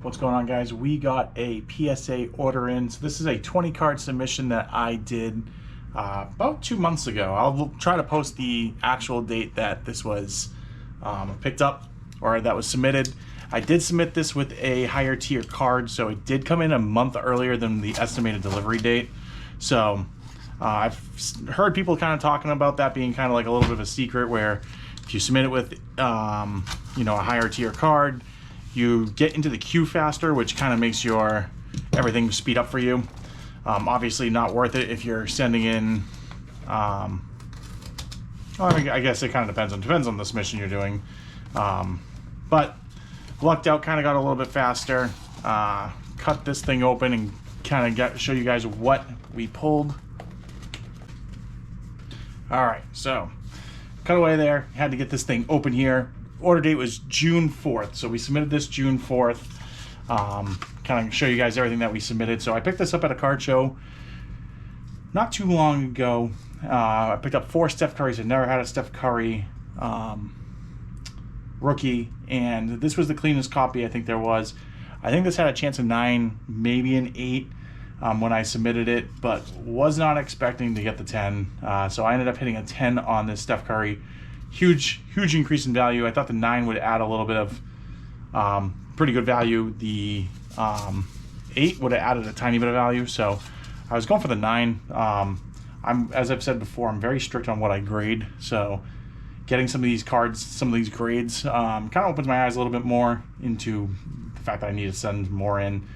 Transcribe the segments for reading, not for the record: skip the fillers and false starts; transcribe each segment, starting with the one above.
What's going on, guys? We got a PSA order in. So this is a 20 card submission that I did about 2 months ago. I'll try to post the actual date that this was picked up or that was submitted. I did submit this with a higher tier card, so it did come in a month earlier than the estimated delivery date. So I've heard people kind of talking about that being kind of like a little bit of a secret, where if you submit it with a higher tier card, you get into the queue faster, which kind of makes your everything speed up for you. Obviously not worth it if you're sending in, well, I guess it kind of depends on the submission you're doing. But lucked out, kind of got a little bit faster. Cut this thing open and kind of show you guys what we pulled. All right, so cut away there. Had to get this thing open here. Order date was June 4th, so we submitted this June 4th. Kind of show you guys everything that we submitted. So I picked this up at a card show not too long ago. I picked up 4 Steph Currys. I've never had a Steph Curry rookie, and this was the cleanest copy I think there was. I think this had a chance of 9, maybe an 8 when I submitted it, but was not expecting to get the 10. So I ended up hitting a 10 on this Steph Curry. Huge increase in value. I thought the 9 would add a little bit of pretty good value. The 8 would have added a tiny bit of value, so I was going for the 9. As I've said before, I'm very strict on what I grade, so getting some of these cards, some of these grades, kind of opens my eyes a little bit more into the fact that I need to send more in.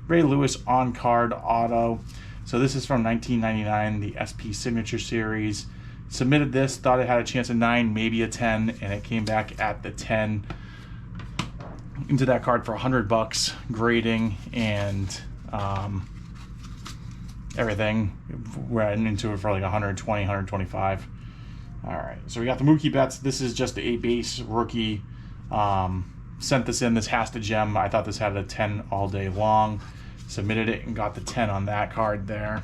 Ray Lewis on card auto. So this is from 1999, the SP Signature Series. Submitted this, thought it had a chance of 9, maybe a 10, and it came back at the 10 into that card for $100, grading and everything. We're into it for like 120, 125. All right, so we got the Mookie Betts. This is just a base rookie. Sent this in. This has to gem. I thought this had a 10 all day long. Submitted it and got the 10 on that card there.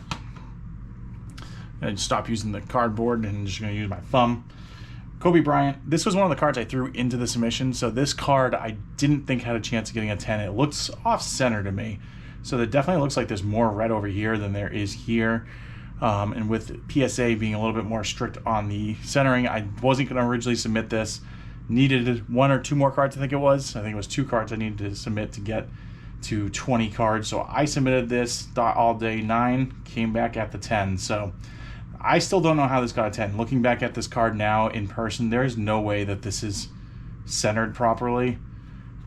And stop using the cardboard and just going to use my thumb. Kobe Bryant. This was one of the cards I threw into the submission. So this card I didn't think had a chance of getting a 10. It looks off-center to me. So it definitely looks like there's more red over here than there is here. And with PSA being a little bit more strict on the centering, I wasn't going to originally submit this. Needed 1 or 2 more cards, I think it was. I think it was 2 cards I needed to submit to get to 20 cards. So I submitted this, thought all day 9, came back at the 10. So I still don't know how this got a 10. Looking back at this card now in person, there's no way that this is centered properly,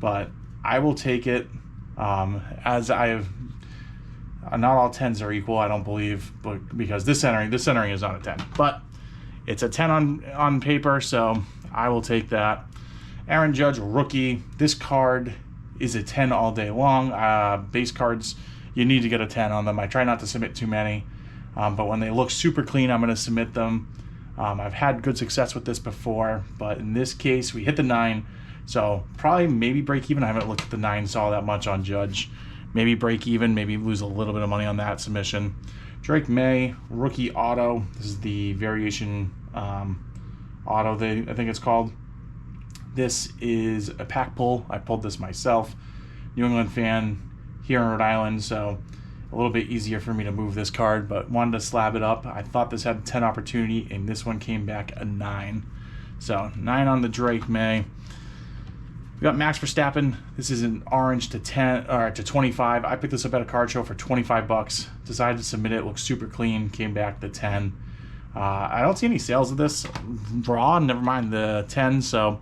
but I will take it. As I've not all 10s are equal, I don't believe, but because this centering is not a 10, but it's a 10 on paper, so I will take that. Aaron Judge rookie. This card is a 10 all day long. Base cards, you need to get a 10 on them. I try not to submit too many. But when they look super clean, I'm going to submit them. I've had good success with this before, but in this case, we hit the 9. So probably maybe break even. I haven't looked at the 9 saw that much on Judge. Maybe break even, maybe lose a little bit of money on that submission. Drake May, rookie auto. This is the variation auto, I think it's called. This is a pack pull. I pulled this myself. New England fan here in Rhode Island, so a little bit easier for me to move this card, but wanted to slab it up. I thought this had a 10 opportunity, and this one came back a 9. So 9 on the Drake May. We got Max Verstappen. This is an orange to 10 or to 25. I picked this up at a card show for $25. Decided to submit it. Looks super clean. Came back to 10. I don't see any sales of this raw. Never mind the 10. So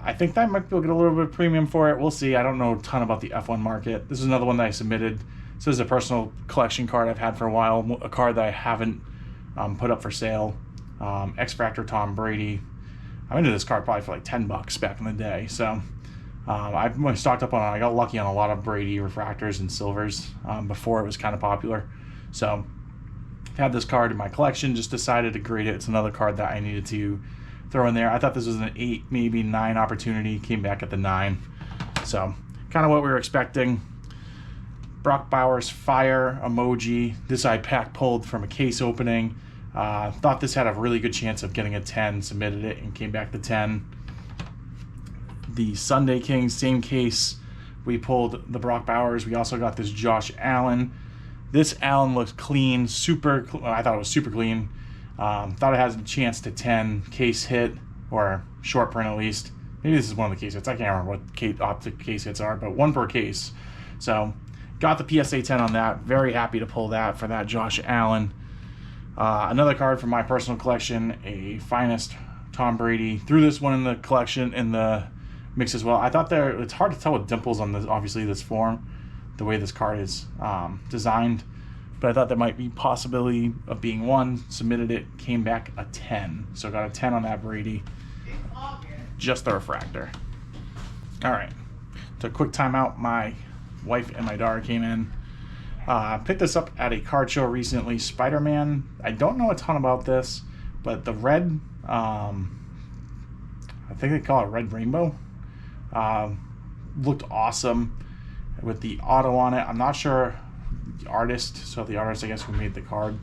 I think that might be able to get a little bit of premium for it. We'll see. I don't know a ton about the F1 market. This is another one that I submitted. This is a personal collection card I've had for a while, a card that I haven't put up for sale. X Factor Tom Brady. I'm into this card probably for like $10 back in the day. So I've stocked up on it. I got lucky on a lot of Brady refractors and silvers before it was kind of popular. So I've had this card in my collection, just decided to grade it. It's another card that I needed to throw in there. I thought this was an 8, maybe 9 opportunity. Came back at the 9. So kind of what we were expecting. Brock Bowers fire emoji. This I pack pulled from a case opening. Thought this had a really good chance of getting a 10. Submitted it and came back to 10. The Sunday Kings, same case. We pulled the Brock Bowers. We also got this Josh Allen. This Allen looks clean, I thought it was super clean. Thought it has a chance to 10 case hit, or short print at least. Maybe this is one of the case hits. I can't remember what optic case hits are, but one per case. So got the PSA 10 on that. Very happy to pull that for that Josh Allen. Another card from my personal collection, a Finest Tom Brady. Threw this one in the collection, in the mix as well. I thought it's hard to tell with dimples on this, obviously this form, the way this card is designed, but I thought there might be possibility of being one. Submitted it, came back a 10. So got a 10 on that Brady. Just the refractor. All right. So a quick timeout. My wife and my daughter came in. Picked this up at a card show recently. Spider-Man. I don't know a ton about this, but the red, I think they call it Red Rainbow, looked awesome with the auto on it. I'm not sure the artist, so the artist, I guess, who made the card.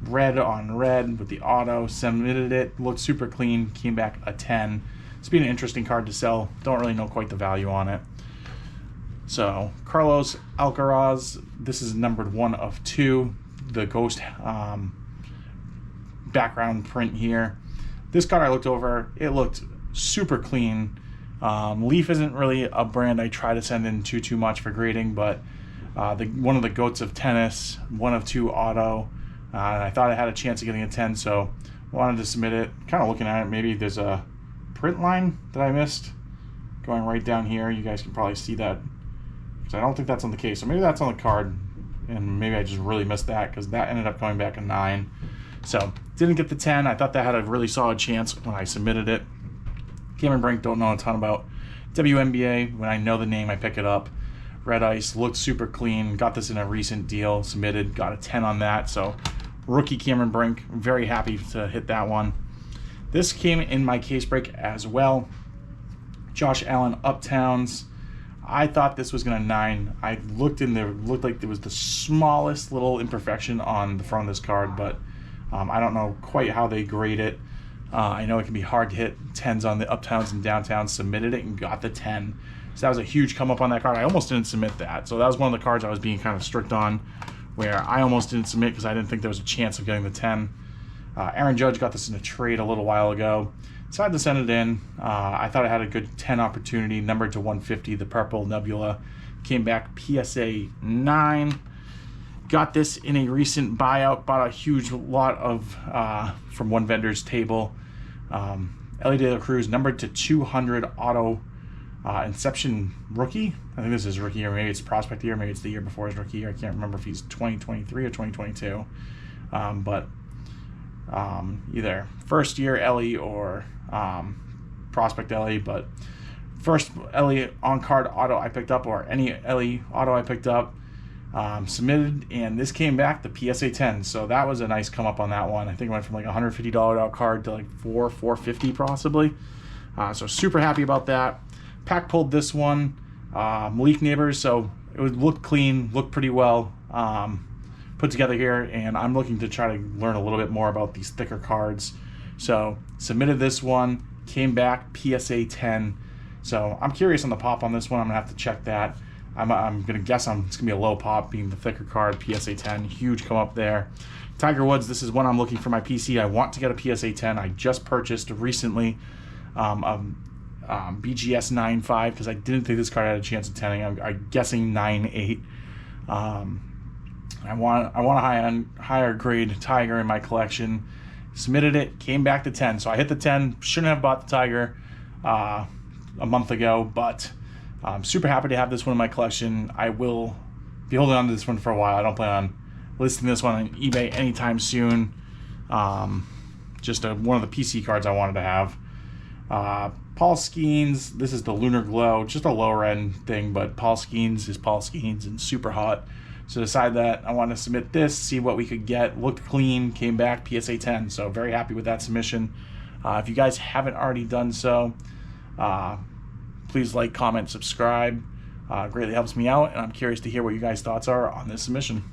Red on red with the auto, submitted it, looked super clean, came back a 10. It's been an interesting card to sell. Don't really know quite the value on it. So Carlos Alcaraz, this is numbered 1 of 2. The ghost background print here. This card I looked over, it looked super clean. Leaf isn't really a brand I try to send in too much for grading, but one of the goats of tennis, 1 of 2 auto. I thought I had a chance of getting a 10, so wanted to submit it. Kind of looking at it, maybe there's a print line that I missed going right down here. You guys can probably see that, because I don't think that's on the case. So maybe that's on the card, and maybe I just really missed that, because that ended up going back a 9. So didn't get the 10. I thought that had a really solid chance when I submitted it. Cameron Brink, don't know a ton about WNBA. When I know the name, I pick it up. Red Ice looked super clean. Got this in a recent deal. Submitted, got a 10 on that. So rookie Cameron Brink, very happy to hit that one. This came in my case break as well. Josh Allen Uptowns. I thought this was going to 9. I looked in there, looked like there was the smallest little imperfection on the front of this card, but I don't know quite how they grade it. I know it can be hard to hit 10s on the Uptowns and Downtowns. Submitted it and got the 10. So that was a huge come up on that card. I almost didn't submit that. So that was one of the cards I was being kind of strict on, where I almost didn't submit because I didn't think there was a chance of getting the 10. Aaron Judge got this in a trade a little while ago. Decided to send it in. I thought I had a good 10 opportunity, numbered to 150, the purple Nebula. Came back PSA 9. Got this in a recent buyout. Bought a huge lot of from one vendor's table. Ellie De La Cruz, numbered to 200 auto Inception rookie. I think this is rookie year. Maybe it's prospect year. Maybe it's the year before his rookie year. I can't remember if he's 2023 or 2022. But either first year Ellie or prospect Ellie. But first Ellie on card auto I picked up, or any Ellie auto I picked up. Submitted, and this came back the PSA 10. So that was a nice come up on that one. I think it went from like $150 out card to like $450 possibly. So super happy about that. Pack pulled this one, Malik Neighbors, so it would look clean, looked pretty well put together here, and I'm looking to try to learn a little bit more about these thicker cards. So submitted this one, came back PSA 10. So I'm curious on the pop on this one. I'm gonna have to check that. I'm gonna guess it's gonna be a low pop, being the thicker card. PSA 10, huge come up there. Tiger Woods, this is one I'm looking for my PC. I want to get a PSA 10. I just purchased recently BGS 9.5 because I didn't think this card had a chance of 10ing. I'm guessing 9.8. I want a higher grade Tiger in my collection. Submitted it, came back to 10. So I hit the 10. Shouldn't have bought the Tiger a month ago, but I'm super happy to have this one in my collection. I will be holding on to this one for a while. I don't plan on listing this one on eBay anytime soon. Just one of the PC cards I wanted to have. Paul Skeens, this is the Lunar Glow, just a lower end thing, but Paul Skeens is Paul Skeens and super hot. So decided that I wanted to submit this, see what we could get. Looked clean, came back PSA 10. So very happy with that submission. If you guys haven't already done so, please like, comment, subscribe. Greatly helps me out, and I'm curious to hear what you guys' thoughts are on this submission.